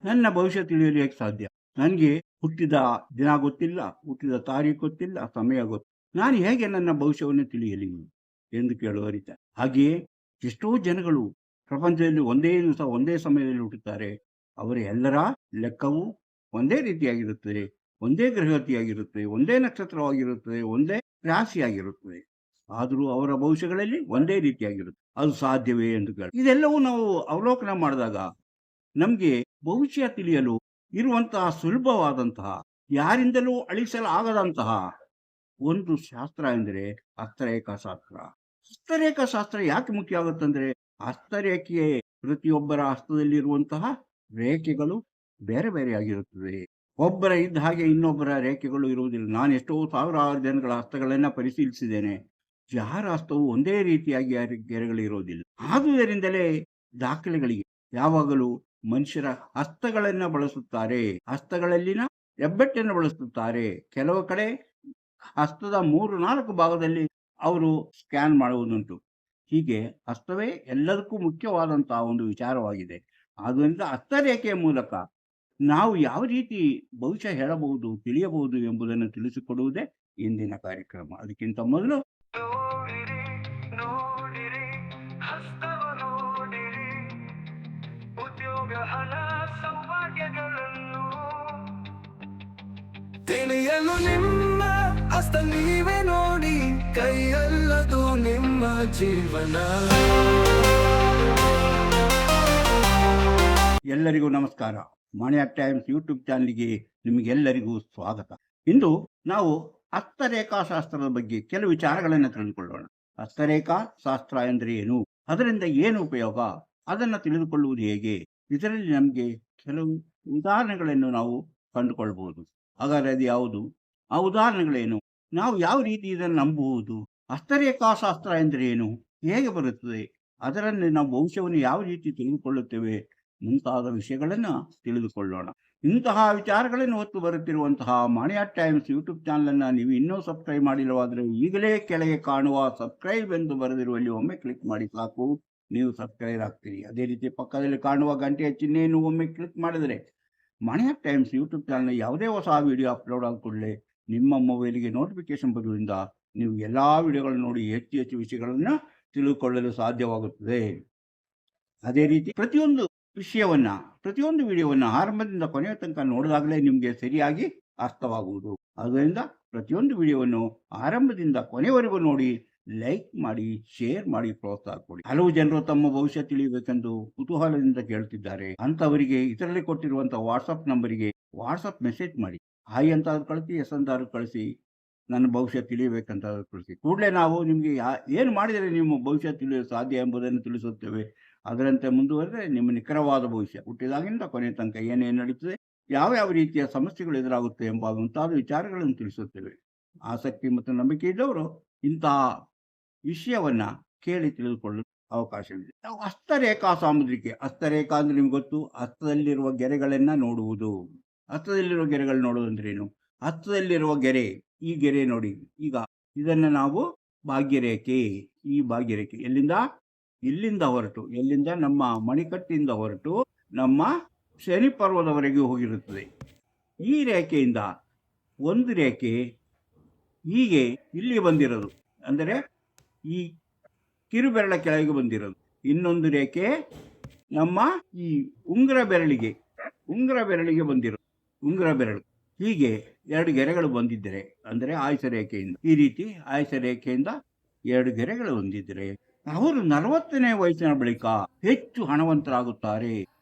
ನನ್ನ ಭವಿಷ್ಯ ತಿಳಿಯಲು ಹೇಗೆ ಸಾಧ್ಯ? ನನಗೆ ಹುಟ್ಟಿದ ದಿನ ಗೊತ್ತಿಲ್ಲ, ಹುಟ್ಟಿದ ತಾರೀಖು ಗೊತ್ತಿಲ್ಲ, ಸಮಯ ಗೊತ್ತು. ನಾನು ಹೇಗೆ ನನ್ನ ಭವಿಷ್ಯವನ್ನು ತಿಳಿಯಲಿ ಎಂದು ಕೇಳುವ ರೀತಿ. ಹಾಗೆಯೇ ಎಷ್ಟೋ ಜನಗಳು ಪ್ರಪಂಚದಲ್ಲಿ ಒಂದೇ ದಿವಸ ಒಂದೇ ಸಮಯದಲ್ಲಿ ಹುಟ್ಟುತ್ತಾರೆ. ಅವರ ಎಲ್ಲರ ಲೆಕ್ಕವೂ ಒಂದೇ ರೀತಿಯಾಗಿರುತ್ತದೆ, ಒಂದೇ ಗ್ರಹಗತಿಯಾಗಿರುತ್ತದೆ, ಒಂದೇ ನಕ್ಷತ್ರವಾಗಿರುತ್ತದೆ, ಒಂದೇ ರಾಶಿಯಾಗಿರುತ್ತದೆ. ಆದರೂ ಅವರ ಭವಿಷ್ಯಗಳಲ್ಲಿ ಒಂದೇ ರೀತಿಯಾಗಿರುತ್ತೆ. ಅದು ಸಾಧ್ಯವೇ ಎಂದು ಕೇಳಿ ಇದೆಲ್ಲವೂ ನಾವು ಅವಲೋಕನ ಮಾಡಿದಾಗ ನಮಗೆ ಭವಿಷ್ಯ ತಿಳಿಯಲು ಇರುವಂತಹ ಸುಲಭವಾದಂತಹ, ಯಾರಿಂದಲೂ ಅಳಿಸಲಾಗದಂತಹ ಒಂದು ಶಾಸ್ತ್ರ ಎಂದರೆ ಹಸ್ತರೇಖಾ ಶಾಸ್ತ್ರ. ಹಸ್ತರೇಖಾ ಶಾಸ್ತ್ರ ಯಾಕೆ ಮುಖ್ಯ ಆಗುತ್ತಂದ್ರೆ, ಹಸ್ತರೇಖೆಯೇ ಪ್ರತಿಯೊಬ್ಬರ ಹಸ್ತದಲ್ಲಿರುವಂತಹ ರೇಖೆಗಳು ಬೇರೆ ಬೇರೆಯಾಗಿರುತ್ತದೆ. ಒಬ್ಬರ ಇದ್ದ ಹಾಗೆ ಇನ್ನೊಬ್ಬರ ರೇಖೆಗಳು ಇರುವುದಿಲ್ಲ. ನಾನು ಎಷ್ಟೋ ಸಾವಿರಾರು ಜನಗಳ ಹಸ್ತಗಳನ್ನು ಪರಿಶೀಲಿಸಿದ್ದೇನೆ. ಯಾರ ಹಸ್ತವು ಒಂದೇ ರೀತಿಯಾಗಿ ಗೆರೆಗಳಿರುವುದಿಲ್ಲ. ಆದುದರಿಂದಲೇ ದಾಖಲೆಗಳಿಗೆ ಯಾವಾಗಲೂ ಮನುಷ್ಯರ ಹಸ್ತಗಳನ್ನು ಬಳಸುತ್ತಾರೆ. ಹಸ್ತಗಳಲ್ಲಿನ ಹೆಬ್ಬೆಟ್ಟನ್ನು ಬಳಸುತ್ತಾರೆ. ಕೆಲವು ಕಡೆ ಹಸ್ತದ 3-4 ಭಾಗದಲ್ಲಿ ಅವರು ಸ್ಕ್ಯಾನ್ ಮಾಡುವುದುಂಟು. ಹೀಗೆ ಹಸ್ತವೇ ಎಲ್ಲದಕ್ಕೂ ಮುಖ್ಯವಾದಂತಹ ಒಂದು ವಿಚಾರವಾಗಿದೆ. ಆದ್ದರಿಂದ ಹಸ್ತರೇಖೆಯ ಮೂಲಕ ನಾವು ಯಾವ ರೀತಿ ಭವಿಷ್ಯ ಹೇಳಬಹುದು, ತಿಳಿಯಬಹುದು ಎಂಬುದನ್ನು ತಿಳಿಸಿಕೊಡುವುದೇ ಇಂದಿನ ಕಾರ್ಯಕ್ರಮ. ಅದಕ್ಕಿಂತ ಮೊದಲು ನೋಡಿರಿ ಹಸ್ತವ ನೋಡಿರಿ, ಉದ್ಯೋಗ ಹಣ ಸೌಭಾಗ್ಯಗಳನ್ನು ತಿಳಿಯಲು ನಿಮ್ಮ ಹಸ್ತ ನೀವೇ ನೋಡಿ, ಕೈಯಲ್ಲದು ನಿಮ್ಮ ಜೀವನ. ಎಲ್ಲರಿಗೂ ನಮಸ್ಕಾರ. ಮಾಣಿಯಾಕ್ ಟೈಮ್ಸ್ ಯೂಟ್ಯೂಬ್ ಚಾನಲ್ಗೆ ನಿಮಗೆಲ್ಲರಿಗೂ ಸ್ವಾಗತ. ಇಂದು ನಾವು ಹಸ್ತರೇಖಾಶಾಸ್ತ್ರದ ಬಗ್ಗೆ ಕೆಲವು ವಿಚಾರಗಳನ್ನು ತಿಳಿದುಕೊಳ್ಳೋಣ. ಹಸ್ತರೇಖಾ ಶಾಸ್ತ್ರ ಎಂದರೆ ಏನು, ಅದರಿಂದ ಏನು ಉಪಯೋಗ, ಅದನ್ನು ತಿಳಿದುಕೊಳ್ಳುವುದು ಹೇಗೆ, ಇದರಲ್ಲಿ ನಮಗೆ ಕೆಲವು ಉದಾಹರಣೆಗಳನ್ನು ನಾವು ಕಂಡುಕೊಳ್ಬಹುದು. ಹಾಗಾದರೆ ಅದು ಯಾವುದು, ಆ ಉದಾಹರಣೆಗಳೇನು, ನಾವು ಯಾವ ರೀತಿ ಇದನ್ನು ನಂಬುವುದು, ಹಸ್ತರೇಖಾಶಾಸ್ತ್ರ ಎಂದರೆ ಏನು, ಹೇಗೆ ಬರುತ್ತದೆ, ಅದರಲ್ಲಿ ನಾವು ಭವಿಷ್ಯವನ್ನು ಯಾವ ರೀತಿ ತಿಳಿದುಕೊಳ್ಳುತ್ತೇವೆ ಮುಂತಾದ ವಿಷಯಗಳನ್ನು ತಿಳಿದುಕೊಳ್ಳೋಣ. ಇಂತಹ ವಿಚಾರಗಳನ್ನು ಹೊತ್ತು ಬರುತ್ತಿರುವಂತಹ ಮಾಣಿಯಾಕ್ ಟೈಮ್ಸ್ ಯೂಟ್ಯೂಬ್ ಚಾನಲನ್ನು ನೀವು ಇನ್ನೂ ಸಬ್ಸ್ಕ್ರೈಬ್ ಮಾಡಿಲ್ಲವಾದರೆ ಈಗಲೇ ಕೆಳಗೆ ಕಾಣುವ ಸಬ್ಸ್ಕ್ರೈಬ್ ಎಂದು ಬರೆದಿರುವಲ್ಲಿ ಒಮ್ಮೆ ಕ್ಲಿಕ್ ಮಾಡಿ ಸಾಕು, ನೀವು ಸಬ್ಸ್ಕ್ರೈಬ್ ಆಗ್ತೀರಿ. ಅದೇ ರೀತಿ ಪಕ್ಕದಲ್ಲಿ ಕಾಣುವ ಗಂಟೆಯ ಚಿಹ್ನೆಯನ್ನು ಒಮ್ಮೆ ಕ್ಲಿಕ್ ಮಾಡಿದರೆ ಮಾಣಿಯಾಕ್ ಟೈಮ್ಸ್ ಯೂಟ್ಯೂಬ್ ಚಾನಲ್ನ ಯಾವುದೇ ಹೊಸ ವಿಡಿಯೋ ಅಪ್ಲೋಡ್ ಆದ ಕೂಡಲೇ ನಿಮ್ಮ ಮೊಬೈಲಿಗೆ ನೋಟಿಫಿಕೇಶನ್ ಬರುವುದರಿಂದ ನೀವು ಎಲ್ಲ ವಿಡಿಯೋಗಳನ್ನು ನೋಡಿ ಹೆಚ್ಚು ಹೆಚ್ಚು ವಿಷಯಗಳನ್ನು ತಿಳಿದುಕೊಳ್ಳಲು ಸಾಧ್ಯವಾಗುತ್ತದೆ. ಅದೇ ರೀತಿ ಪ್ರತಿಯೊಂದು ವಿಡಿಯೋವನ್ನು ಆರಂಭದಿಂದ ಕೊನೆಯ ತನಕ ನೋಡಿದಾಗಲೇ ನಿಮಗೆ ಸರಿಯಾಗಿ ಅರ್ಥವಾಗುವುದು. ಆದ್ದರಿಂದ ಪ್ರತಿಯೊಂದು ವಿಡಿಯೋವನ್ನು ಆರಂಭದಿಂದ ಕೊನೆಯವರೆಗೂ ನೋಡಿ, ಲೈಕ್ ಮಾಡಿ, ಶೇರ್ ಮಾಡಿ, ಪ್ರೋತ್ಸಾಹ ಕೊಡಿ. ಹಲವು ಜನರು ತಮ್ಮ ಭವಿಷ್ಯ ತಿಳಿಯಬೇಕೆಂದು ಕುತೂಹಲದಿಂದ ಕೇಳ್ತಿದ್ದಾರೆ. ಅಂತವರಿಗೆ ಇದರಲ್ಲಿ ಕೊಟ್ಟಿರುವಂತಹ ವಾಟ್ಸಪ್ ನಂಬರಿಗೆ ವಾಟ್ಸಪ್ ಮೆಸೇಜ್ ಮಾಡಿ. ಹಾಯ್ ಅಂತಾದ್ರು ಕಳಿಸಿ, ಎಸ್ ಅಂತಾದ್ರು ಕಳಿಸಿ, ನನ್ನ ಭವಿಷ್ಯ ತಿಳಿಯಬೇಕಂತ ಕಳಿಸಿ. ಕೂಡಲೇ ನಾವು ನಿಮಗೆ ಏನು ಮಾಡಿದರೆ ನಿಮ್ಮ ಭವಿಷ್ಯ ತಿಳಿಯಲು ಸಾಧ್ಯ ಎಂಬುದನ್ನು ತಿಳಿಸುತ್ತೇವೆ. ಅದರಂತೆ ಮುಂದುವರೆದರೆ ನಿಮ್ಮ ನಿಖರವಾದ ಭವಿಷ್ಯ, ಹುಟ್ಟಿದಾಗಿಂದ ಕೊನೆಯ ತನಕ ಏನೇನು ನಡೀತದೆ, ಯಾವ ರೀತಿಯ ಸಮಸ್ಯೆಗಳು ಎದುರಾಗುತ್ತೆ ಎಂಬ ಮುಂತಾದ ವಿಚಾರಗಳನ್ನು ತಿಳಿಸುತ್ತೇವೆ. ಆಸಕ್ತಿ ಮತ್ತು ನಂಬಿಕೆ ಇದ್ದವರು ಇಂತಹ ವಿಷಯವನ್ನ ಕೇಳಿ ತಿಳಿದುಕೊಳ್ಳಲು ಅವಕಾಶವಿದೆ. ನಾವು ಹಸ್ತರೇಖಾ ಸಾಮುದ್ರಿಕೆ, ಹಸ್ತರೇಖಾ ಅಂದ್ರೆ ನಿಮ್ಗೆ ಗೊತ್ತು, ಹಸ್ತದಲ್ಲಿರುವ ಗೆರೆಗಳನ್ನ ನೋಡುವುದು. ಹಸ್ತದಲ್ಲಿರುವ ಗೆರೆಗಳು ನೋಡುವುದಂದ್ರೇನು, ಹಸ್ತದಲ್ಲಿರುವ ಗೆರೆ, ಈ ಗೆರೆ ನೋಡಿ, ಈಗ ಇದನ್ನ ನಾವು ಭಾಗ್ಯರೇಖೆ, ಈ ಭಾಗ್ಯರೇಖೆ ಇಲ್ಲಿಂದ ಹೊರಟು, ಎಲ್ಲಿಂದ, ನಮ್ಮ ಮಣಿಕಟ್ಟಿಂದ ಹೊರಟು ನಮ್ಮ ಶನಿ ಪರ್ವದವರೆಗೂ ಹೋಗಿರುತ್ತದೆ. ಈ ರೇಖೆಯಿಂದ ಒಂದು ರೇಖೆ ಹೀಗೆ ಇಲ್ಲಿ ಬಂದಿರೋದು, ಅಂದರೆ ಈ ಕಿರುಬೆರಳ ಕೆಳಗೆ ಬಂದಿರೋದು. ಇನ್ನೊಂದು ರೇಖೆ ನಮ್ಮ ಈ ಉಂಗುರ ಬೆರಳಿಗೆ ಬಂದಿರೋದು, ಉಂಗುರ ಬೆರಳು. ಹೀಗೆ 2 ಗೆರೆಗಳು ಬಂದಿದ್ದರೆ ಅಂದರೆ ಆಯುಷ ರೇಖೆಯಿಂದ, ಈ ರೀತಿ ಆಯುಷ ರೇಖೆಯಿಂದ 2 ಗೆರೆಗಳು ಬಂದಿದ್ದರೆ ಅವರು 40ನೇ ವಯಸ್ಸಿನ ಬಳಿಕ ಹೆಚ್ಚು ಹಣವಂತರಾಗುತ್ತಾರೆ,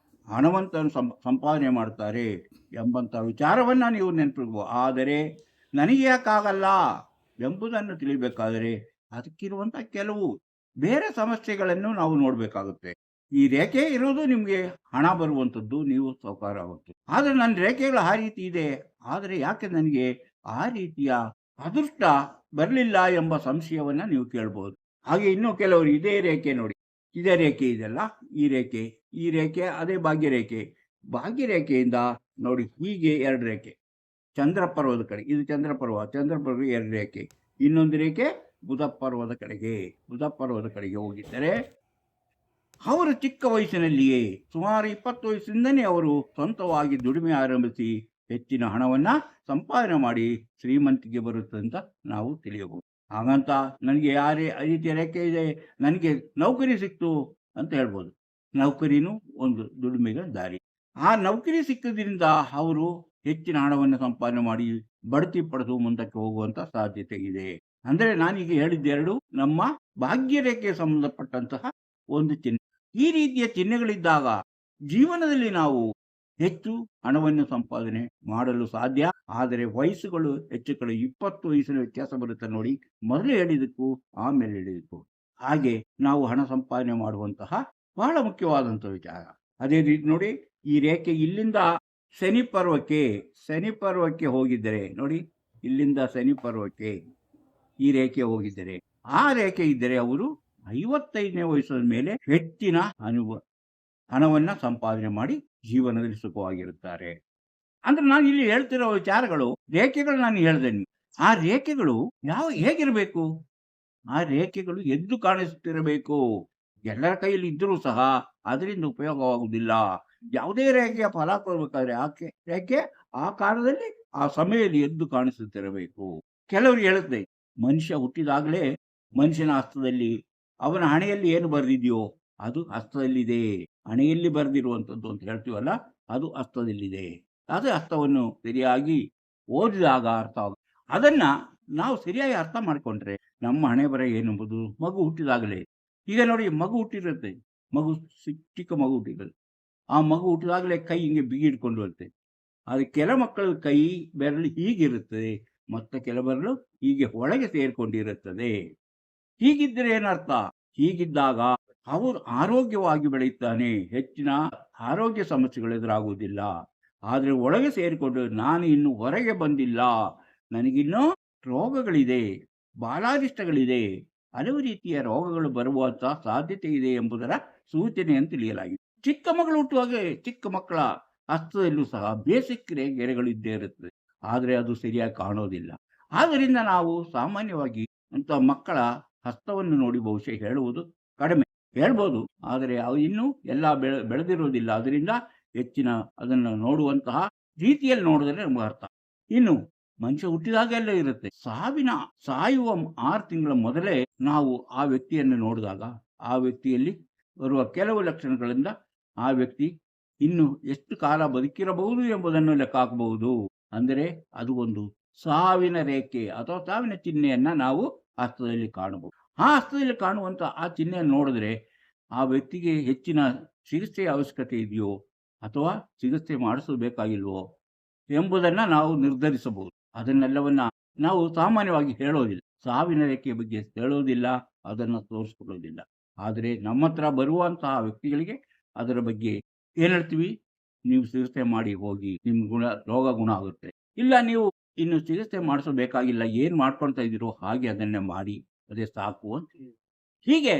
ಹಣವಂತನು ಸಂಪಾದನೆ ಮಾಡ್ತಾರೆ ಎಂಬಂತ ವಿಚಾರವನ್ನ ನೀವು ನೆನಪಿಡ್ಬೋದು. ಆದರೆ ನನಗೆ ಯಾಕಾಗಲ್ಲ ಎಂಬುದನ್ನು ತಿಳಿಬೇಕಾದರೆ ಅದಕ್ಕಿರುವಂತ ಕೆಲವು ಬೇರೆ ಸಮಸ್ಯೆಗಳನ್ನು ನಾವು ನೋಡಬೇಕಾಗುತ್ತೆ. ಈ ರೇಖೆ ಇರೋದು ನಿಮಗೆ ಹಣ ಬರುವಂಥದ್ದು, ನೀವು ಸೌಕಾರ ಆಗುತ್ತೆ. ಆದರೆ ನನ್ನ ರೇಖೆಗಳು ಆ ರೀತಿ ಇದೆ, ಆದರೆ ಯಾಕೆ ನನಗೆ ಆ ರೀತಿಯ ಅದೃಷ್ಟ ಬರಲಿಲ್ಲ ಎಂಬ ಸಂಶಯವನ್ನ ನೀವು ಕೇಳ್ಬೋದು. ಹಾಗೆ ಇನ್ನೂ ಕೆಲವರು ಇದೇ ರೇಖೆ ನೋಡಿ, ಇದೇ ರೇಖೆ ಇದೆಲ್ಲ, ಈ ರೇಖೆ ಅದೇ ಭಾಗ್ಯರೇಖೆಯಿಂದ ನೋಡಿ ಹೀಗೆ 2 ರೇಖೆ ಚಂದ್ರ ಪರ್ವದ ಕಡೆ, ಇದು ಚಂದ್ರ ಪರ್ವ 2 ರೇಖೆ, ಇನ್ನೊಂದು ರೇಖೆ ಬುಧ ಪರ್ವದ ಕಡೆಗೆ ಹೋಗಿದ್ದರೆ ಅವರು ಚಿಕ್ಕ ವಯಸ್ಸಿನಲ್ಲಿಯೇ ಸುಮಾರು 20 ವಯಸ್ಸಿಂದನೇ ಅವರು ಸ್ವಂತವಾಗಿ ದುಡಿಮೆ ಆರಂಭಿಸಿ ಹೆಚ್ಚಿನ ಹಣವನ್ನ ಸಂಪಾದನೆ ಮಾಡಿ ಶ್ರೀಮಂತಿಗೆ ಬರುತ್ತೆ ಅಂತ ನಾವು ತಿಳಿಯಬಹುದು. ಹಾಗಂತ ನನಗೆ ಯಾರೇ ರೀತಿಯ ರೇಖೆ ಇದೆ, ನನಗೆ ನೌಕರಿ ಸಿಕ್ತು ಅಂತ ಹೇಳ್ಬೋದು. ನೌಕರಿನೂ ಒಂದು ದುಡಿಮೆಗೆ ದಾರಿ. ಆ ನೌಕರಿ ಸಿಕ್ಕದ್ರಿಂದ ಅವರು ಹೆಚ್ಚಿನ ಹಣವನ್ನು ಸಂಪಾದನೆ ಮಾಡಿ ಬಡ್ತಿ ಪಡೆದು ಮುಂದಕ್ಕೆ ಹೋಗುವಂತ ಸಾಧ್ಯತೆ ಇದೆ. ಅಂದ್ರೆ ನಾನೀಗ ಹೇಳಿದ್ದೆರಡು ನಮ್ಮ ಭಾಗ್ಯ ರೇಖೆಗೆ ಸಂಬಂಧಪಟ್ಟಂತಹ ಒಂದು ಚಿಹ್ನೆ. ಈ ರೀತಿಯ ಚಿಹ್ನೆಗಳಿದ್ದಾಗ ಜೀವನದಲ್ಲಿ ನಾವು ಹೆಚ್ಚು ಹಣವನ್ನು ಸಂಪಾದನೆ ಮಾಡಲು ಸಾಧ್ಯ. ಆದರೆ ವಯಸ್ಸುಗಳು ಹೆಚ್ಚು ಕಡೆ 20 ವಯಸ್ಸಿನ ವ್ಯತ್ಯಾಸ ಬರುತ್ತೆ ನೋಡಿ, ಮೊದಲು ಹೇಳಿದಕ್ಕೂ ಆಮೇಲೆ ಹೇಳಿದಕ್ಕೂ. ಹಾಗೆ ನಾವು ಹಣ ಸಂಪಾದನೆ ಮಾಡುವಂತಹ ಬಹಳ ಮುಖ್ಯವಾದಂತಹ ವಿಚಾರ. ಅದೇ ರೀತಿ ನೋಡಿ, ಈ ರೇಖೆ ಇಲ್ಲಿಂದ ಶನಿ ಪರ್ವಕ್ಕೆ ಹೋಗಿದ್ದರೆ ನೋಡಿ, ಇಲ್ಲಿಂದ ಶನಿ ಪರ್ವಕ್ಕೆ ಈ ರೇಖೆ ಹೋಗಿದ್ದರೆ, ಆ ರೇಖೆ ಇದ್ದರೆ ಅವರು 55ನೇ ವಯಸ್ಸಿನ ಮೇಲೆ ಹೆಚ್ಚಿನ ಹಣವನ್ನ ಸಂಪಾದನೆ ಮಾಡಿ ಜೀವನದಲ್ಲಿ ಸುಖವಾಗಿರುತ್ತಾರೆ. ಅಂದ್ರೆ ನಾನು ಇಲ್ಲಿ ಹೇಳ್ತಿರೋ ವಿಚಾರಗಳು, ರೇಖೆಗಳು ನಾನು ಹೇಳ್ದೇನೆ. ಆ ರೇಖೆಗಳು ಹೇಗಿರಬೇಕು? ಆ ರೇಖೆಗಳು ಎದ್ದು ಕಾಣಿಸುತ್ತಿರಬೇಕು. ಎಲ್ಲರ ಕೈಯಲ್ಲಿ ಇದ್ದರೂ ಸಹ ಅದರಿಂದ ಉಪಯೋಗವಾಗುವುದಿಲ್ಲ. ಯಾವುದೇ ರೇಖೆಯ ಫಲ ಕೊಡಬೇಕಾದ್ರೆ ರೇಖೆ ಆ ಕಾಲದಲ್ಲಿ ಆ ಸಮಯದಲ್ಲಿ ಎದ್ದು ಕಾಣಿಸುತ್ತಿರಬೇಕು. ಕೆಲವರು ಹೇಳುತ್ತೆ, ಮನುಷ್ಯ ಹುಟ್ಟಿದಾಗಲೇ ಮನುಷ್ಯನ ಹಸ್ತದಲ್ಲಿ, ಅವನ ಹಣೆಯಲ್ಲಿ ಏನು ಬರೆದಿದೆಯೋ ಅದು ಹಸ್ತದಲ್ಲಿದೆ. ಹಣೆಯಲ್ಲಿ ಬರೆದಿರುವಂಥದ್ದು ಅಂತ ಹೇಳ್ತೀವಲ್ಲ, ಅದು ಹಸ್ತದಲ್ಲಿದೆ. ಅದು ಹಸ್ತವನ್ನು ಸರಿಯಾಗಿ ಓದಿದಾಗ ಅರ್ಥ ಆಗುತ್ತೆ. ಅದನ್ನ ನಾವು ಸರಿಯಾಗಿ ಅರ್ಥ ಮಾಡಿಕೊಂಡ್ರೆ ನಮ್ಮ ಹಣೆ ಬರ ಏನೆಂಬುದು ಮಗು ಹುಟ್ಟಿದಾಗಲೇ. ಈಗ ನೋಡಿ, ಮಗು ಹುಟ್ಟಿರುತ್ತೆ, ಚಿಕ್ಕ ಮಗು ಹುಟ್ಟಿರುತ್ತೆ. ಆ ಮಗು ಹುಟ್ಟಿದಾಗಲೇ ಕೈ ಹಿಂಗೆ ಬಿಗಿ ಹಿಡ್ಕೊಂಡು ಬರುತ್ತೆ. ಆದರೆ ಕೆಲ ಮಕ್ಕಳ ಕೈ ಬೆರಳು ಹೀಗಿರುತ್ತದೆ, ಮತ್ತೆ ಕೆಲ ಬೆರಳು ಹೀಗೆ ಒಳಗೆ ಸೇರಿಕೊಂಡಿರುತ್ತದೆ. ಹೀಗಿದ್ದರೆ ಏನರ್ಥ? ಹೀಗಿದ್ದಾಗ ಅವರು ಆರೋಗ್ಯವಾಗಿ ಬೆಳೆಯುತ್ತಾನೆ, ಹೆಚ್ಚಿನ ಆರೋಗ್ಯ ಸಮಸ್ಯೆಗಳು ಎದುರಾಗುವುದಿಲ್ಲ. ಆದರೆ ಒಳಗೆ ಸೇರಿಕೊಂಡು ನಾನು ಇನ್ನು ಹೊರಗೆ ಬಂದಿಲ್ಲ, ನನಗಿನ್ನೂ ರೋಗಗಳಿದೆ, ಬಾಲಾರಿಷ್ಟಗಳಿದೆ, ಹಲವು ರೀತಿಯ ರೋಗಗಳು ಬರುವಂತ ಸಾಧ್ಯತೆ ಇದೆ ಎಂಬುದರ ಸೂಚನೆಯನ್ನು ತಿಳಿಯಲಾಗಿದೆ. ಚಿಕ್ಕ ಮಕ್ಕಳು ಹುಟ್ಟುವಾಗ ಚಿಕ್ಕ ಮಕ್ಕಳ ಹಸ್ತದಲ್ಲೂ ಸಹ ಬೇಸಿಕ್ ಗೆರೆಗಳು ಇದ್ದೇ ಇರುತ್ತದೆ, ಆದರೆ ಅದು ಸರಿಯಾಗಿ ಕಾಣೋದಿಲ್ಲ. ಆದ್ದರಿಂದ ನಾವು ಸಾಮಾನ್ಯವಾಗಿ ಅಂತ ಮಕ್ಕಳ ಹಸ್ತವನ್ನು ನೋಡಿ ಬಹುಶಃ ಹೇಳುವುದು ಕಡಿಮೆ, ಹೇಳ್ಬೋದು, ಆದರೆ ಅವು ಇನ್ನೂ ಎಲ್ಲ ಬೆಳೆದಿರುವುದಿಲ್ಲ. ಅದರಿಂದ ಹೆಚ್ಚಿನ ಅದನ್ನು ನೋಡುವಂತಹ ರೀತಿಯಲ್ಲಿ ನೋಡಿದ್ರೆ ನಮ್ಗೆ ಅರ್ಥ. ಇನ್ನು ಮನುಷ್ಯ ಹುಟ್ಟಿದಾಗೆಲ್ಲ ಇರುತ್ತೆ. ಸಾಯುವ 6 ತಿಂಗಳ ಮೊದಲೇ ನಾವು ಆ ವ್ಯಕ್ತಿಯನ್ನು ನೋಡಿದಾಗ ಆ ವ್ಯಕ್ತಿಯಲ್ಲಿ ಬರುವ ಕೆಲವು ಲಕ್ಷಣಗಳಿಂದ ಆ ವ್ಯಕ್ತಿ ಇನ್ನು ಎಷ್ಟು ಕಾಲ ಬದುಕಿರಬಹುದು ಎಂಬುದನ್ನು ಲೆಕ್ಕ ಹಾಕಬಹುದು. ಅಂದರೆ ಅದು ಒಂದು ಸಾವಿನ ರೇಖೆ ಅಥವಾ ಸಾವಿನ ಚಿಹ್ನೆಯನ್ನ ನಾವು ಹಸ್ತದಲ್ಲಿ ಕಾಣಬಹುದು. ಆ ಹಸ್ತದಲ್ಲಿ ಕಾಣುವಂತ ಆ ಚಿಹ್ನೆಯನ್ನು ನೋಡಿದ್ರೆ ಆ ವ್ಯಕ್ತಿಗೆ ಹೆಚ್ಚಿನ ಚಿಕಿತ್ಸೆಯ ಅವಶ್ಯಕತೆ ಇದೆಯೋ ಅಥವಾ ಚಿಕಿತ್ಸೆ ಮಾಡಿಸಬೇಕಾಗಿಲ್ವೋ ಎಂಬುದನ್ನು ನಾವು ನಿರ್ಧರಿಸಬಹುದು. ಅದನ್ನೆಲ್ಲವನ್ನ ನಾವು ಸಾಮಾನ್ಯವಾಗಿ ಹೇಳೋದಿಲ್ಲ, ಸಾವಿನ ರೇಖೆಯ ಬಗ್ಗೆ ಹೇಳೋದಿಲ್ಲ, ಅದನ್ನು ತೋರಿಸ್ಕೊಳ್ಳೋದಿಲ್ಲ. ಆದರೆ ನಮ್ಮ ಹತ್ರ ಬರುವಂತಹ ವ್ಯಕ್ತಿಗಳಿಗೆ ಅದರ ಬಗ್ಗೆ ಏನ್ ಹೇಳ್ತೀವಿ, ನೀವು ಚಿಕಿತ್ಸೆ ಮಾಡಿ ಹೋಗಿ, ನಿಮ್ ರೋಗ ಗುಣ ಆಗುತ್ತೆ. ಇಲ್ಲ, ನೀವು ಇನ್ನು ಚಿಕಿತ್ಸೆ ಮಾಡಿಸಬೇಕಾಗಿಲ್ಲ, ಏನ್ ಮಾಡ್ಕೊಳ್ತಾ ಇದ್ದೀರೋ ಹಾಗೆ ಅದನ್ನೇ ಮಾಡಿ, ಅದೇ ಸಾಕು ಅಂತ. ಹೀಗೆ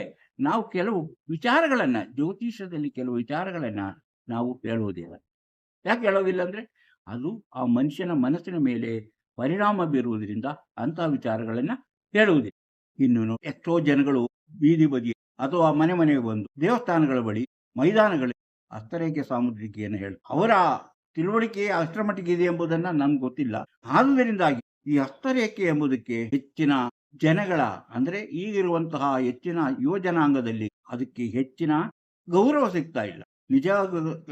ನಾವು ಕೆಲವು ವಿಚಾರಗಳನ್ನ, ಜ್ಯೋತಿಷದಲ್ಲಿ ಕೆಲವು ವಿಚಾರಗಳನ್ನ ನಾವು ಹೇಳುವುದಿಲ್ಲ. ಯಾಕೆ ಹೇಳೋದಿಲ್ಲ ಅಂದ್ರೆ ಅದು ಆ ಮನುಷ್ಯನ ಮನಸ್ಸಿನ ಮೇಲೆ ಪರಿಣಾಮ ಬೀರುವುದರಿಂದ ಅಂತಹ ವಿಚಾರಗಳನ್ನ ಹೇಳುವುದಿಲ್ಲ. ಇನ್ನು ಎಷ್ಟೋ ಜನಗಳು ಬೀದಿ ಬದಿ ಅಥವಾ ಮನೆಗೆ ಬಂದು ದೇವಸ್ಥಾನಗಳ ಬಳಿ, ಮೈದಾನಗಳಲ್ಲಿ ಹಸ್ತರೇಖೆ ಸಾಮುದ್ರಿಕೆಯನ್ನು ಹೇಳಿ ಅವರ ತಿಳುವಳಿಕೆ ಅಷ್ಟರ ಮಟ್ಟಿಗೆ ಇದೆ ಎಂಬುದನ್ನ ನಮ್ಗೆ ಗೊತ್ತಿಲ್ಲ. ಆದುದರಿಂದಾಗಿ ಈ ಹಸ್ತರೇಖೆ ಎಂಬುದಕ್ಕೆ ಹೆಚ್ಚಿನ ಜನಗಳ, ಅಂದ್ರೆ ಈಗಿರುವಂತಹ ಹೆಚ್ಚಿನ ಯುವ ಜನಾಂಗದಲ್ಲಿ ಅದಕ್ಕೆ ಹೆಚ್ಚಿನ ಗೌರವ ಸಿಗ್ತಾ ಇಲ್ಲ. ನಿಜ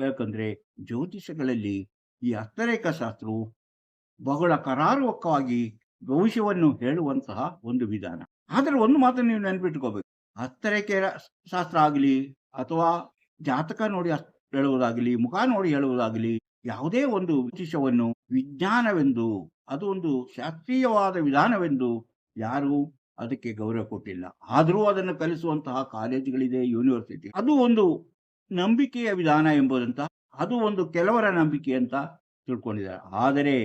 ಯಾಕಂದ್ರೆ ಜ್ಯೋತಿಷಗಳಲ್ಲಿ ಈ ಹಸ್ತರೇಖಾ ಶಾಸ್ತ್ರವು ಬಹಳ ಕರಾರುವಕ್ಕವಾಗಿ ಭವಿಷ್ಯವನ್ನು ಹೇಳುವಂತಹ ಒಂದು ವಿಧಾನ. ಆದರೆ ಒಂದು ಮಾತನ್ನು ನೀವು ನೆನಪಿಟ್ಕೋಬೇಕು, ಹಸ್ತರೇಖೆ ಶಾಸ್ತ್ರ ಆಗಲಿ ಅಥವಾ ಜಾತಕ ನೋಡಿ ಹೇಳುವುದಾಗಲಿ, ಮುಖ ನೋಡಿ ಹೇಳುವುದಾಗಲಿ, ಯಾವುದೇ ಒಂದು ಜ್ಯೋತಿಷವನ್ನು ವಿಜ್ಞಾನವೆಂದು, ಅದು ಒಂದು ಶಾಸ್ತ್ರೀಯವಾದ ವಿಧಾನವೆಂದು ಯಾರೂ ಅದಕ್ಕೆ ಗೌರವ ಕೊಟ್ಟಿಲ್ಲ. ಆದರೂ ಅದನ್ನು ಕಲಿಸುವಂತಹ ಕಾಲೇಜುಗಳಿದೆ, ಯೂನಿವರ್ಸಿಟಿ. ಅದು ಒಂದು ನಂಬಿಕೆಯ ವಿಧಾನ ಎಂಬುದಂತ, ಅದು ಒಂದು ಕೆಲವರ ನಂಬಿಕೆ ಅಂತ ತಿಳ್ಕೊಂಡಿದ್ದಾರೆ. ಆದರೆ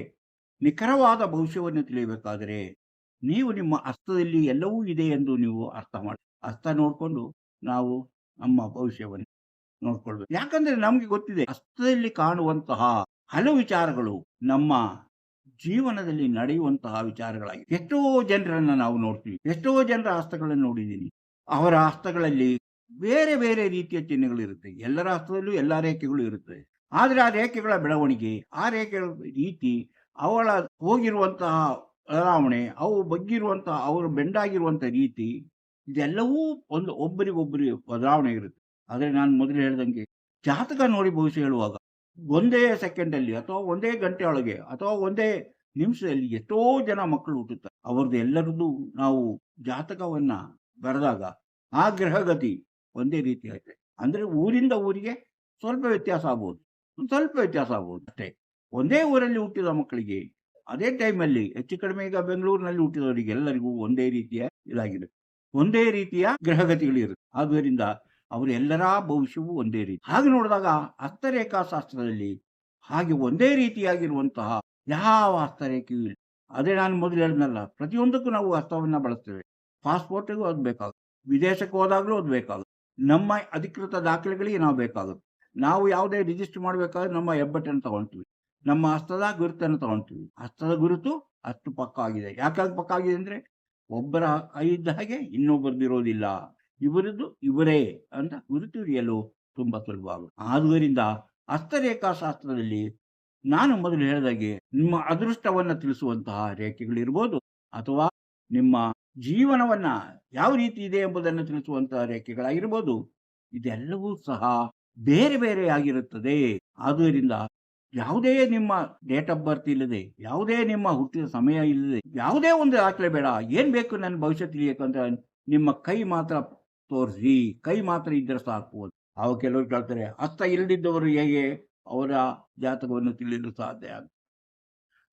ನಿಖರವಾದ ಭವಿಷ್ಯವನ್ನು ತಿಳಿಯಬೇಕಾದರೆ ನೀವು ನಿಮ್ಮ ಹಸ್ತದಲ್ಲಿ ಎಲ್ಲವೂ ಇದೆ ಎಂದು ನೀವು ಅರ್ಥ ಮಾಡಿ, ಹಸ್ತ ನೋಡಿಕೊಂಡು ನಾವು ನಮ್ಮ ಭವಿಷ್ಯವನ್ನು ನೋಡ್ಕೊಳ್ಬೇಕು. ಯಾಕಂದ್ರೆ ನಮ್ಗೆ ಗೊತ್ತಿದೆ, ಹಸ್ತದಲ್ಲಿ ಕಾಣುವಂತಹ ಹಲವು ವಿಚಾರಗಳು ನಮ್ಮ ಜೀವನದಲ್ಲಿ ನಡೆಯುವಂತಹ ವಿಚಾರಗಳಾಗಿ. ಎಷ್ಟೋ ಜನರನ್ನ ನಾವು ನೋಡ್ತೀವಿ, ಎಷ್ಟೋ ಜನರ ಹಸ್ತಗಳನ್ನು ನೋಡಿದ್ದೀನಿ. ಅವರ ಹಸ್ತಗಳಲ್ಲಿ ಬೇರೆ ಬೇರೆ ರೀತಿಯ ಚಿಹ್ನೆಗಳಿರುತ್ತೆ. ಎಲ್ಲರ ಹಸ್ತದಲ್ಲೂ ಎಲ್ಲ ರೇಖೆಗಳು ಇರುತ್ತೆ. ಆದರೆ ಆ ರೇಖೆಗಳ ಬೆಳವಣಿಗೆ, ಆ ರೇಖೆಗಳ ರೀತಿ, ಅವಳ ಹೋಗಿರುವಂತಹ ಬದಲಾವಣೆ, ಅವು ಬಗ್ಗಿರುವಂತಹ ಅವರು ಬೆಂಡಾಗಿರುವಂತಹ ರೀತಿ, ಇದೆಲ್ಲವೂ ಒಬ್ಬರಿಗೊಬ್ಬರಿಗೆ ಬದಲಾವಣೆ ಇರುತ್ತೆ. ಆದರೆ ನಾನು ಮೊದಲು ಹೇಳ್ದಂಗೆ ಜಾತಕ ನೋಡಿ ಭವಿಷ್ಯ ಹೇಳುವಾಗ ಒಂದೇ ಸೆಕೆಂಡಲ್ಲಿ ಅಥವಾ ಒಂದೇ ಗಂಟೆ ಒಳಗೆ ಅಥವಾ ಒಂದೇ ನಿಮಿಷದಲ್ಲಿ ಎಷ್ಟೋ ಜನ ಮಕ್ಕಳು ಹುಟ್ಟುತ್ತಾರೆ. ಅವ್ರದ್ದು ಎಲ್ಲರದ್ದು ನಾವು ಜಾತಕವನ್ನ ಬರೆದಾಗ ಆ ಗ್ರಹಗತಿ ಒಂದೇ ರೀತಿ ಆಯ್ತು. ಅಂದ್ರೆ ಊರಿಂದ ಊರಿಗೆ ಸ್ವಲ್ಪ ವ್ಯತ್ಯಾಸ ಆಗ್ಬೋದು, ಸ್ವಲ್ಪ ವ್ಯತ್ಯಾಸ ಆಗ್ಬೋದು ಅಷ್ಟೇ. ಒಂದೇ ಊರಲ್ಲಿ ಹುಟ್ಟಿದ ಮಕ್ಕಳಿಗೆ ಅದೇ ಟೈಮಲ್ಲಿ ಹೆಚ್ಚು ಕಡಿಮೆ ಈಗ ಬೆಂಗಳೂರಿನಲ್ಲಿ ಹುಟ್ಟಿದವರಿಗೆ ಎಲ್ಲರಿಗೂ ಒಂದೇ ರೀತಿಯ ಇದಾಗಿದೆ, ಒಂದೇ ರೀತಿಯ ಗ್ರಹಗತಿಗಳಿರುತ್ತೆ. ಆದ್ದರಿಂದ ಅವರೆಲ್ಲರ ಭವಿಷ್ಯವು ಒಂದೇ ರೀತಿ. ಹಾಗೆ ನೋಡಿದಾಗ ಹಸ್ತರೇಖಾಶಾಸ್ತ್ರದಲ್ಲಿ ಹಾಗೆ ಒಂದೇ ರೀತಿಯಾಗಿರುವಂತಹ ಯಾವ ಹಸ್ತರೇಖೆಯೂ ಇಲ್ಲ. ಅದೇ ನಾನು ಮೊದಲು ಹೇಳಿದ್ನಲ್ಲ, ಪ್ರತಿಯೊಂದಕ್ಕೂ ನಾವು ಹಸ್ತವನ್ನ ಬಳಸ್ತೇವೆ. ಪಾಸ್ಪೋರ್ಟಿಗೂ ಅದು ಬೇಕಾಗುತ್ತೆ, ವಿದೇಶಕ್ಕೆ ಹೋದಾಗಲೂ ಅದು ಬೇಕಾಗುತ್ತೆ, ನಮ್ಮ ಅಧಿಕೃತ ದಾಖಲೆಗಳಿಗೆ ನಾವು ಬೇಕಾಗುತ್ತೆ. ನಾವು ಯಾವುದೇ ರಿಜಿಸ್ಟರ್ ಮಾಡಬೇಕಾದ್ರೆ ನಮ್ಮ ಹೆಬ್ಬೆಟ್ಟನ್ನು ತಗೊಳ್ತೀವಿ, ನಮ್ಮ ಹಸ್ತದ ಗುರುತನ್ನು ತಗೊಳ್ತೀವಿ. ಹಸ್ತದ ಗುರುತು ಅಷ್ಟು ಪಕ್ಕ ಆಗಿದೆ. ಯಾಕಾಗಿ ಪಕ್ಕ ಆಗಿದೆ ಅಂದ್ರೆ ಒಬ್ಬರ ಕೈ ಇದ್ದ ಹಾಗೆ ಇನ್ನೊಬ್ಬರದ್ದು ಇರೋದಿಲ್ಲ, ಇವರದ್ದು ಇವರೇ ಅಂತ ಗುರುತು ಹಿಡಿಯಲು ತುಂಬಾ ಸುಲಭ ಆಗುತ್ತೆ. ಆದುದರಿಂದ ಹಸ್ತರೇಖಾಶಾಸ್ತ್ರದಲ್ಲಿ ನಾನು ಮೊದಲು ಹೇಳಿದಾಗೆ ನಿಮ್ಮ ಅದೃಷ್ಟವನ್ನ ತಿಳಿಸುವಂತಹ ರೇಖೆಗಳಿರ್ಬೋದು, ಅಥವಾ ನಿಮ್ಮ ಜೀವನವನ್ನ ಯಾವ ರೀತಿ ಇದೆ ಎಂಬುದನ್ನು ತಿಳಿಸುವಂತಹ ರೇಖೆಗಳಾಗಿರ್ಬೋದು, ಇದೆಲ್ಲವೂ ಸಹ ಬೇರೆ ಬೇರೆ ಆಗಿರುತ್ತದೆ. ಆದುದರಿಂದ ಯಾವುದೇ ನಿಮ್ಮ ಡೇಟ್ ಆಫ್ ಬರ್ತ್ ಇಲ್ಲದೆ, ಯಾವುದೇ ನಿಮ್ಮ ಹುಟ್ಟಿದ ಸಮಯ ಇಲ್ಲದೆ, ಯಾವುದೇ ಒಂದು ದಾಖಲೆ ಬೇಡ, ಏನ್ ಬೇಕು ನನ್ನ ಭವಿಷ್ಯ ತಿಳಿಯಬೇಕಂತ ನಿಮ್ಮ ಕೈ ಮಾತ್ರ ತೋರಿಸಿ, ಕೈ ಮಾತ್ರ ಇದ್ದರೆ ಸಾಕು. ಅವು ಕೆಲವರು ಕೇಳ್ತಾರೆ, ಹಸ್ತ ಇಲ್ಲದಿದ್ದವರು ಹೇಗೆ ಅವರ ಜಾತಕವನ್ನು ತಿಳಿಯಲು ಸಾಧ್ಯ?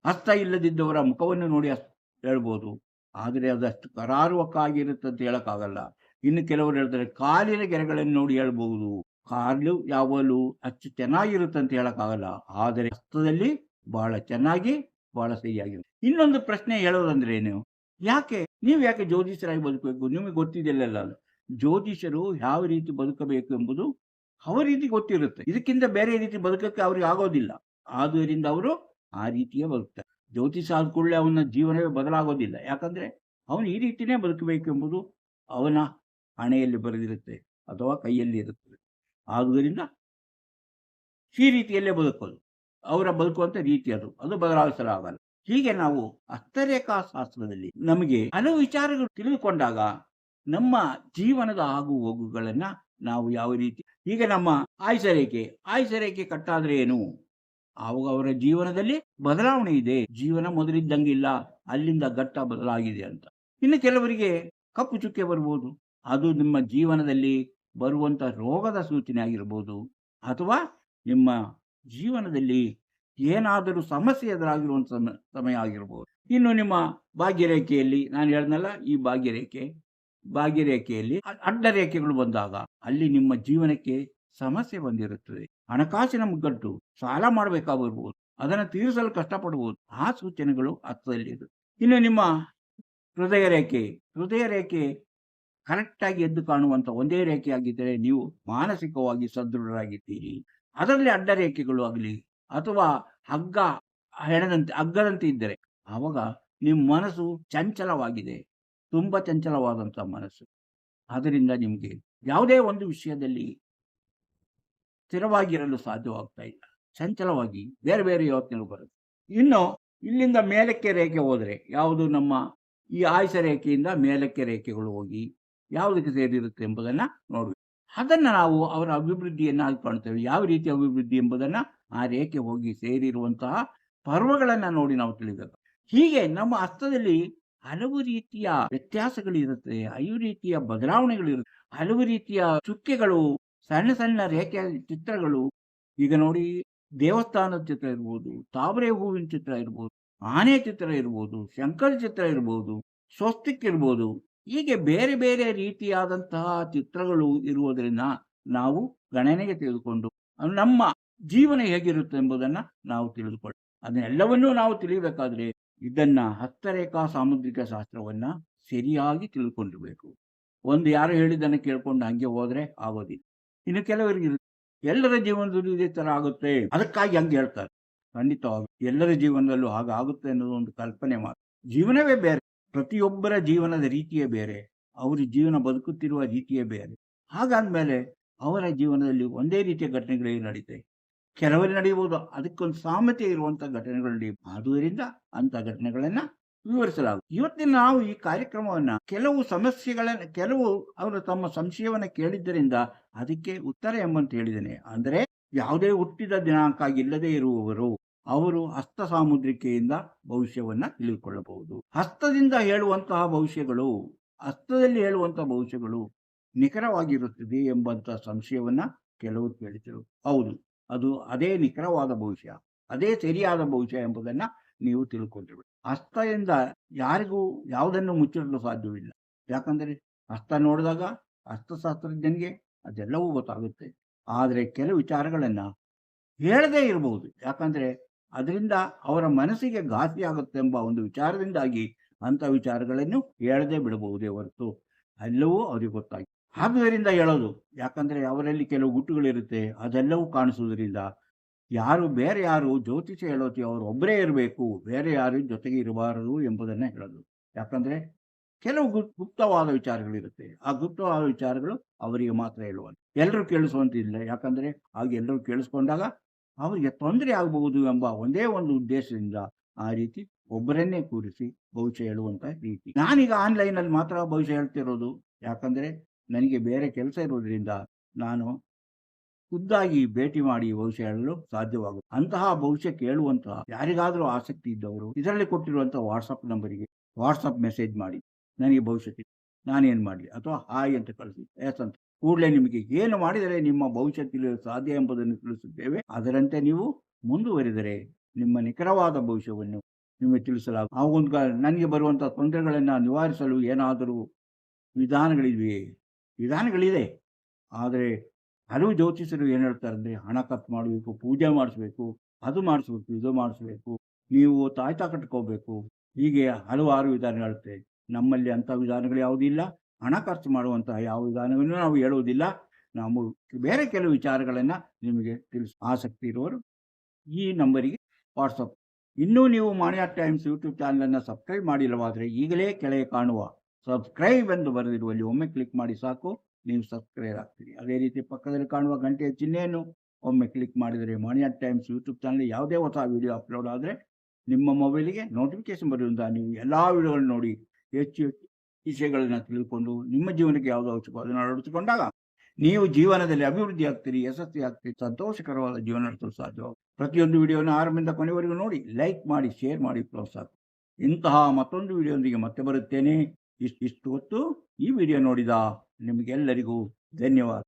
ಹಸ್ತ ಇಲ್ಲದಿದ್ದವರ ಮುಖವನ್ನು ನೋಡಿ ಹೇಳ್ಬೋದು, ಆದರೆ ಅದಷ್ಟು ಕರಾರುವಕ್ಕಾಗಿರುತ್ತೆ ಅಂತ ಹೇಳಕ್ಕಾಗಲ್ಲ. ಇನ್ನು ಕೆಲವರು ಹೇಳ್ತಾರೆ ಕಾಲಿನ ಗೆರೆಗಳನ್ನು ನೋಡಿ ಹೇಳ್ಬಹುದು, ಕಾಲು ಯಾವಾಗಲೂ ಅಷ್ಟು ಚೆನ್ನಾಗಿರುತ್ತೆ ಅಂತ ಹೇಳಕ್ಕಾಗಲ್ಲ, ಆದರೆ ಹಸ್ತದಲ್ಲಿ ಬಹಳ ಚೆನ್ನಾಗಿ ಬಹಳ ಸರಿಯಾಗಿರುತ್ತೆ. ಇನ್ನೊಂದು ಪ್ರಶ್ನೆ ಹೇಳೋದಂದ್ರೆ ಏನು, ನೀವು ಯಾಕೆ ಜ್ಯೋತಿಷರಾಗಿ ಬದುಕಬೇಕು? ನಿಮಗೆ ಗೊತ್ತಿದೆಯಲ್ಲ, ಜ್ಯೋತಿಷರು ಯಾವ ರೀತಿ ಬದುಕಬೇಕು ಎಂಬುದು ಅವರಿಗೆ ಗೊತ್ತಿರುತ್ತೆ. ಇದಕ್ಕಿಂತ ಬೇರೆ ರೀತಿ ಬದುಕಕ್ಕೆ ಅವ್ರಿಗೆ ಆಗೋದಿಲ್ಲ. ಆದುದರಿಂದ ಅವರು ಆ ರೀತಿಯೇ ಬದುಕ್ತಾರೆ. ಜ್ಯೋತಿಷ ಆದ ಕೂಡಲೇ ಅವನ ಜೀವನವೇ ಬದಲಾಗೋದಿಲ್ಲ. ಯಾಕಂದ್ರೆ ಅವನು ಈ ರೀತಿಯೇ ಬದುಕಬೇಕು ಎಂಬುದು ಅವನ ಹಣೆಯಲ್ಲಿ ಬರೆದಿರುತ್ತೆ ಅಥವಾ ಕೈಯಲ್ಲಿ ಇರುತ್ತದೆ. ಆದುದರಿಂದ ಈ ರೀತಿಯಲ್ಲೇ ಬದುಕೋದು ಅವರ ಬದುಕುವಂತ ರೀತಿ, ಅದು ಬದಲಾಯಿಸಲಾಗಲ್ಲ. ಹೀಗೆ ನಾವು ಹಸ್ತರೇಖಾಶಾಸ್ತ್ರದಲ್ಲಿ ನಮಗೆ ಹಲವು ವಿಚಾರಗಳು ತಿಳಿದುಕೊಂಡಾಗ ನಮ್ಮ ಜೀವನದ ಆಗು ಹೋಗುಗಳನ್ನ ನಾವು ಯಾವ ರೀತಿ, ಈಗ ನಮ್ಮ ಆಯುಷರೇಖೆ ಕಟ್ಟಾದ್ರೆ ಏನು, ಆವಾಗ ಅವರ ಜೀವನದಲ್ಲಿ ಬದಲಾವಣೆ ಇದೆ, ಜೀವನ ಮೊದಲಿದ್ದಂಗಿಲ್ಲ, ಅಲ್ಲಿಂದ ಘಟ್ಟ ಬದಲಾಗಿದೆ ಅಂತ. ಇನ್ನು ಕೆಲವರಿಗೆ ಕಪ್ಪು ಚುಕ್ಕೆ ಬರ್ಬೋದು, ಅದು ನಿಮ್ಮ ಜೀವನದಲ್ಲಿ ಬರುವಂತ ರೋಗದ ಸೂಚನೆ ಆಗಿರ್ಬೋದು, ಅಥವಾ ನಿಮ್ಮ ಜೀವನದಲ್ಲಿ ಏನಾದರೂ ಸಮಸ್ಯೆ ಎದುರಾಗಿರುವಂತ ಸಮಯ ಆಗಿರ್ಬೋದು. ಇನ್ನು ನಿಮ್ಮ ಭಾಗ್ಯರೇಖೆಯಲ್ಲಿ ನಾನು ಹೇಳಿದ್ನಲ್ಲ, ಈ ಭಾಗ್ಯರೇಖೆಯಲ್ಲಿ ಅಡ್ಡ ರೇಖೆಗಳು ಬಂದಾಗ ಅಲ್ಲಿ ನಿಮ್ಮ ಜೀವನಕ್ಕೆ ಸಮಸ್ಯೆ ಬಂದಿರುತ್ತದೆ. ಹಣಕಾಸಿನ ಮುಗ್ಗಟ್ಟು, ಸಾಲ ಮಾಡಬೇಕಾಗಿರ್ಬೋದು, ಅದನ್ನು ತೀರಿಸಲು ಕಷ್ಟಪಡಬಹುದು. ಆ ಸೂಚನೆಗಳು ಹಸ್ತದಲ್ಲಿ ಇರುತ್ತೆ. ಇನ್ನು ನಿಮ್ಮ ಹೃದಯ ರೇಖೆ ಕರೆಕ್ಟ್ ಆಗಿ ಎದ್ದು ಕಾಣುವಂತ ಒಂದೇ ರೇಖೆ ಆಗಿದ್ದರೆ ನೀವು ಮಾನಸಿಕವಾಗಿ ಸದೃಢರಾಗಿದ್ದೀರಿ. ಅದರಲ್ಲಿ ಅಡ್ಡ ರೇಖೆಗಳು ಆಗಲಿ ಅಥವಾ ಹಗ್ಗದಂತೆ ಇದ್ದರೆ ಆವಾಗ ನಿಮ್ಮ ಮನಸ್ಸು ಚಂಚಲವಾಗಿದೆ, ತುಂಬಾ ಚಂಚಲವಾದಂತಹ ಮನಸ್ಸು. ಆದ್ದರಿಂದ ನಿಮಗೆ ಯಾವುದೇ ಒಂದು ವಿಷಯದಲ್ಲಿ ಸ್ಥಿರವಾಗಿರಲು ಸಾಧ್ಯವಾಗ್ತಾ ಇಲ್ಲ, ಚಂಚಲವಾಗಿ ಬೇರೆ ಬೇರೆ ಯೋಚನೆಗಳು ಬರುತ್ತೆ. ಇನ್ನು ಇಲ್ಲಿಂದ ಮೇಲಕ್ಕೆ ರೇಖೆ ಹೋದ್ರೆ, ಯಾವುದು ನಮ್ಮ ಈ ಆಯುಷ ರೇಖೆಯಿಂದ ಮೇಲಕ್ಕೆ ರೇಖೆಗಳು ಹೋಗಿ ಯಾವುದಕ್ಕೆ ಸೇರಿರುತ್ತೆ ಎಂಬುದನ್ನ ನೋಡ್ಬೇಕು. ಅದನ್ನ ನಾವು ಅವರ ಅಭಿವೃದ್ಧಿಯನ್ನಾಗಿ ಕಾಣ್ತೇವೆ. ಯಾವ ರೀತಿಯ ಅಭಿವೃದ್ಧಿ ಎಂಬುದನ್ನ ಆ ರೇಖೆ ಹೋಗಿ ಸೇರಿರುವಂತಹ ಪರ್ವಗಳನ್ನ ನೋಡಿ ನಾವು ತಿಳಿಬೇಕು. ಹೀಗೆ ನಮ್ಮ ಹಸ್ತದಲ್ಲಿ ಹಲವು ರೀತಿಯ ವ್ಯತ್ಯಾಸಗಳಿರುತ್ತೆ, 5 ರೀತಿಯ ಬದಲಾವಣೆಗಳಿರುತ್ತೆ, ಹಲವು ರೀತಿಯ ಚುಕ್ಕೆಗಳು, ಸಣ್ಣ ಸಣ್ಣ ರೇಖೆಯ ಚಿತ್ರಗಳು. ಈಗ ನೋಡಿ, ದೇವಸ್ಥಾನದ ಚಿತ್ರ ಇರ್ಬೋದು, ತಾವರೆ ಹೂವಿನ ಚಿತ್ರ ಇರ್ಬೋದು, ಆನೆ ಚಿತ್ರ ಇರ್ಬೋದು, ಶಂಕರ ಚಿತ್ರ ಇರ್ಬೋದು, ಸ್ವಸ್ತಿಕ್ ಇರ್ಬೋದು, ಹೀಗೆ ಬೇರೆ ಬೇರೆ ರೀತಿಯಾದಂತಹ ಚಿತ್ರಗಳು ಇರುವುದರಿಂದ ನಾವು ಗಣನೆಗೆ ತೆಗೆದುಕೊಂಡು ನಮ್ಮ ಜೀವನ ಹೇಗಿರುತ್ತೆ ಎಂಬುದನ್ನ ನಾವು ತಿಳಿದುಕೊಳ್ಳ. ಅದನ್ನೆಲ್ಲವನ್ನೂ ನಾವು ತಿಳಿಯಬೇಕಾದ್ರೆ ಇದನ್ನ ಹಸ್ತರೇಖಾ ಸಾಮುದ್ರಿಕ ಶಾಸ್ತ್ರವನ್ನ ಸರಿಯಾಗಿ ತಿಳ್ಕೊಂಡಿರ್ಬೇಕು. ಒಂದು ಯಾರು ಹೇಳಿದ್ದನ್ನು ಕೇಳ್ಕೊಂಡು ಹಂಗೆ ಹೋದ್ರೆ ಆಗೋದಿಲ್ಲ. ಇನ್ನು ಕೆಲವರಿಗೆ ಎಲ್ಲರ ಜೀವನದಲ್ಲೂ ಇದೇ ತರ ಆಗುತ್ತೆ, ಅದಕ್ಕಾಗಿ ಹಂಗೆ ಹೇಳ್ತಾರೆ. ಖಂಡಿತವಾಗಿ ಎಲ್ಲರ ಜೀವನದಲ್ಲೂ ಹಾಗಾಗುತ್ತೆ ಅನ್ನೋದು ಒಂದು ಕಲ್ಪನೆ ಮಾತ್ರ. ಜೀವನವೇ ಬೇರೆ, ಪ್ರತಿಯೊಬ್ಬರ ಜೀವನದ ರೀತಿಯೇ ಬೇರೆ, ಅವರು ಜೀವನ ಬದುಕುತ್ತಿರುವ ರೀತಿಯೇ ಬೇರೆ. ಹಾಗಾದ್ಮೇಲೆ ಅವರ ಜೀವನದಲ್ಲಿ ಒಂದೇ ರೀತಿಯ ಘಟನೆಗಳೇ ನಡೀತವೆ. ಕೆಲವರಿಗೆ ನಡೆಯಬಹುದು, ಅದಕ್ಕೊಂದು ಸಾಮ್ಯತೆ ಇರುವಂಥ ಘಟನೆಗಳು ನಡೆಯುತ್ತೆ. ಆದುದರಿಂದ ಅಂಥ ಘಟನೆಗಳನ್ನ ವಿವರಿಸಲಾಗುತ್ತೆ. ಇವತ್ತಿನ ನಾವು ಈ ಕಾರ್ಯಕ್ರಮವನ್ನ ಕೆಲವು ಅವರು ತಮ್ಮ ಸಂಶಯವನ್ನ ಕೇಳಿದ್ದರಿಂದ ಅದಕ್ಕೆ ಉತ್ತರ ಎಂಬಂತ ಹೇಳಿದ್ದೇನೆ. ಅಂದರೆ ಯಾವುದೇ ಹುಟ್ಟಿದ ದಿನಾಂಕ ಇಲ್ಲದೆ ಇರುವವರು ಅವರು ಹಸ್ತ ಸಾಮುದ್ರಿಕೆಯಿಂದ ಭವಿಷ್ಯವನ್ನ ತಿಳಿದುಕೊಳ್ಳಬಹುದು. ಹಸ್ತದಲ್ಲಿ ಹೇಳುವಂತಹ ಭವಿಷ್ಯಗಳು ನಿಖರವಾಗಿರುತ್ತದೆ ಎಂಬಂತ ಸಂಶಯವನ್ನ ಕೆಲವರು ಕೇಳಿದರು. ಹೌದು, ಅದು ಅದೇ ನಿಖರವಾದ ಭವಿಷ್ಯ, ಅದೇ ಸರಿಯಾದ ಭವಿಷ್ಯ ಎಂಬುದನ್ನ ನೀವು ತಿಳ್ಕೊಂಡಿರ್ಬೇಕು. ಹಸ್ತದಿಂದ ಯಾರಿಗೂ ಯಾವುದನ್ನು ಮುಚ್ಚಿಡಲು ಸಾಧ್ಯವಿಲ್ಲ. ಯಾಕಂದರೆ ಹಸ್ತ ನೋಡಿದಾಗ ಹಸ್ತಶಾಸ್ತ್ರಜ್ಞನಿಗೆ ಅದೆಲ್ಲವೂ ಗೊತ್ತಾಗುತ್ತೆ. ಆದರೆ ಕೆಲವು ವಿಚಾರಗಳನ್ನ ಹೇಳದೇ ಇರಬಹುದು. ಯಾಕಂದ್ರೆ ಅದರಿಂದ ಅವರ ಮನಸ್ಸಿಗೆ ಘಾಸಿ ಆಗುತ್ತೆ ಎಂಬ ಒಂದು ವಿಚಾರದಿಂದಾಗಿ ಅಂಥ ವಿಚಾರಗಳನ್ನು ಹೇಳದೆ ಬಿಡಬಹುದೇ ಹೊರತು ಎಲ್ಲವೂ ಅವ್ರಿಗೆ ಗೊತ್ತಾಗಿ. ಆದುದರಿಂದ ಹೇಳೋದು, ಯಾಕಂದ್ರೆ ಅವರಲ್ಲಿ ಕೆಲವು ಗುಟ್ಟುಗಳಿರುತ್ತೆ, ಅದೆಲ್ಲವೂ ಕಾಣಿಸುವುದರಿಂದ ಬೇರೆ ಯಾರು ಜ್ಯೋತಿಷ ಹೇಳೋತಿ ಅವರು ಒಬ್ಬರೇ ಇರಬೇಕು, ಬೇರೆ ಯಾರು ಜೊತೆಗೆ ಇರಬಾರದು ಎಂಬುದನ್ನ ಹೇಳೋದು. ಯಾಕಂದ್ರೆ ಕೆಲವು ಗುಪ್ತವಾದ ವಿಚಾರಗಳಿರುತ್ತೆ. ಆ ಗುಪ್ತವಾದ ವಿಚಾರಗಳು ಅವರಿಗೆ ಮಾತ್ರ ಹೇಳುವಂತೆ, ಎಲ್ಲರೂ ಕೇಳಿಸುವಂತಿಲ್ಲ. ಯಾಕಂದ್ರೆ ಆಗ ಎಲ್ಲರೂ ಕೇಳಿಸ್ಕೊಂಡಾಗ ಅವರಿಗೆ ತೊಂದರೆ ಆಗಬಹುದು ಎಂಬ ಒಂದೇ ಒಂದು ಉದ್ದೇಶದಿಂದ ಆ ರೀತಿ ಒಬ್ಬರನ್ನೇ ಕೂರಿಸಿ ಭವಿಷ್ಯ ಹೇಳುವಂತ ರೀತಿ. ನಾನೀಗ ಆನ್ಲೈನಲ್ಲಿ ಮಾತ್ರ ಭವಿಷ್ಯ ಹೇಳ್ತಿರೋದು. ಯಾಕಂದ್ರೆ ನನಗೆ ಬೇರೆ ಕೆಲಸ ಇರೋದ್ರಿಂದ ನಾನು ಖುದ್ದಾಗಿ ಭೇಟಿ ಮಾಡಿ ಭವಿಷ್ಯ ಹೇಳಲು ಸಾಧ್ಯವಾಗುತ್ತೆ. ಅಂತಹ ಭವಿಷ್ಯ ಕೇಳುವಂತಹ ಯಾರಿಗಾದರೂ ಆಸಕ್ತಿ ಇದ್ದವರು ಇದರಲ್ಲಿ ಕೊಟ್ಟಿರುವಂತಹ ವಾಟ್ಸಪ್ ನಂಬರಿಗೆ ವಾಟ್ಸಪ್ ಮೆಸೇಜ್ ಮಾಡಿ, ನನಗೆ ಭವಿಷ್ಯ ನಾನೇನು ಮಾಡಲಿ, ಅಥವಾ ಹಾಯ್ ಅಂತ ಕಳಿಸಿ, ಎಸ್ ಅಂತ ಕೂಡಲೇ ನಿಮಗೆ ಏನು ಮಾಡಿದರೆ ನಿಮ್ಮ ಭವಿಷ್ಯ ತಿಳಿಯಲು ಸಾಧ್ಯ ಎಂಬುದನ್ನು ತಿಳಿಸುತ್ತೇವೆ. ಅದರಂತೆ ನೀವು ಮುಂದುವರಿದರೆ ನಿಮ್ಮ ನಿಖರವಾದ ಭವಿಷ್ಯವನ್ನು ನಿಮಗೆ ತಿಳಿಸಲಾಗುತ್ತೆ. ನನಗೆ ಬರುವಂತಹ ತೊಂದರೆಗಳನ್ನು ನಿವಾರಿಸಲು ಏನಾದರೂ ವಿಧಾನಗಳಿದೆ. ಆದರೆ ಹಲವು ಜ್ಯೋತಿಷರು ಏನು ಹೇಳ್ತಾರೆ ಅಂದರೆ, ಹಣ ಖರ್ಚು ಮಾಡಬೇಕು, ಪೂಜೆ ಮಾಡಿಸ್ಬೇಕು, ಅದು ಮಾಡಿಸ್ಬೇಕು, ಇದು ಮಾಡಿಸ್ಬೇಕು, ನೀವು ತಾಯ್ತಾ ಕಟ್ಕೋಬೇಕು, ಹೀಗೆ ಹಲವಾರು ವಿಧಾನಗಳಿರುತ್ತೆ. ನಮ್ಮಲ್ಲಿ ಅಂಥ ವಿಧಾನಗಳು ಯಾವುದಿಲ್ಲ. ಹಣ ಖರ್ಚು ಮಾಡುವಂತಹ ಯಾವ ವಿಧಾನವನ್ನು ನಾವು ಹೇಳುವುದಿಲ್ಲ. ನಾವು ಬೇರೆ ಕೆಲವು ವಿಚಾರಗಳನ್ನು ನಿಮಗೆ ಆಸಕ್ತಿ ಇರುವವರು ಈ ನಂಬರಿಗೆ ವಾಟ್ಸಪ್. ಇನ್ನೂ ನೀವು ಮಾಣಿಯಾ ಟೈಮ್ಸ್ ಯೂಟ್ಯೂಬ್ ಚಾನಲನ್ನು ಸಬ್ಸ್ಕ್ರೈಬ್ ಮಾಡಿಲ್ಲವಾದರೆ ಈಗಲೇ ಕೆಳಗೆ ಕಾಣುವ ಸಬ್ಸ್ಕ್ರೈಬ್ ಎಂದು ಬರೆದಿರುವಲ್ಲಿ ಒಮ್ಮೆ ಕ್ಲಿಕ್ ಮಾಡಿ ಸಾಕು, ನೀವು ಸಬ್ಸ್ಕ್ರೈಬ್ ಆಗ್ತೀರಿ. ಅದೇ ರೀತಿ ಪಕ್ಕದಲ್ಲಿ ಕಾಣುವ ಗಂಟೆಯ ಚಿಹ್ನೆಯನ್ನು ಒಮ್ಮೆ ಕ್ಲಿಕ್ ಮಾಡಿದರೆ ಮಾಣಿಯಾ ಟೈಮ್ಸ್ ಯೂಟ್ಯೂಬ್ ಚಾನಲ್ ಯಾವುದೇ ಹೊಸ ವಿಡಿಯೋ ಅಪ್ಲೋಡ್ ಆದರೆ ನಿಮ್ಮ ಮೊಬೈಲಿಗೆ ನೋಟಿಫಿಕೇಶನ್ ಬರುವುದರಿಂದ ನೀವು ಎಲ್ಲ ವಿಡಿಯೋಗಳನ್ನು ನೋಡಿ ಹೆಚ್ಚು ವಿಷಯಗಳನ್ನು ತಿಳಿದುಕೊಂಡು ನಿಮ್ಮ ಜೀವನಕ್ಕೆ ಯಾವುದೋ ಅವಶ್ಯಕೋ ಅದನ್ನು ಅಳವಡಿಸಿಕೊಂಡಾಗ ನೀವು ಜೀವನದಲ್ಲಿ ಅಭಿವೃದ್ಧಿ ಆಗ್ತೀರಿ, ಯಶಸ್ವಿ ಆಗ್ತೀರಿ, ಸಂತೋಷಕರವಾದ ಜೀವನ ನಡೆಸಲು ಸಾಧ್ಯವಾಗುತ್ತೆ. ಪ್ರತಿಯೊಂದು ವಿಡಿಯೋನ ಆರಂಭದಿಂದ ಕೊನೆವರೆಗೂ ನೋಡಿ, ಲೈಕ್ ಮಾಡಿ, ಶೇರ್ ಮಾಡಿ, ಪ್ರೋತ್ಸಾಹ. ಇಂತಹ ಮತ್ತೊಂದು ವಿಡಿಯೋದೊಂದಿಗೆ ಮತ್ತೆ ಬರುತ್ತೇನೆ. ಇಷ್ಟು ಹೊತ್ತು ಈ ವಿಡಿಯೋ ನೋಡಿದ ನಿಮಗೆಲ್ಲರಿಗೂ ಧನ್ಯವಾದ.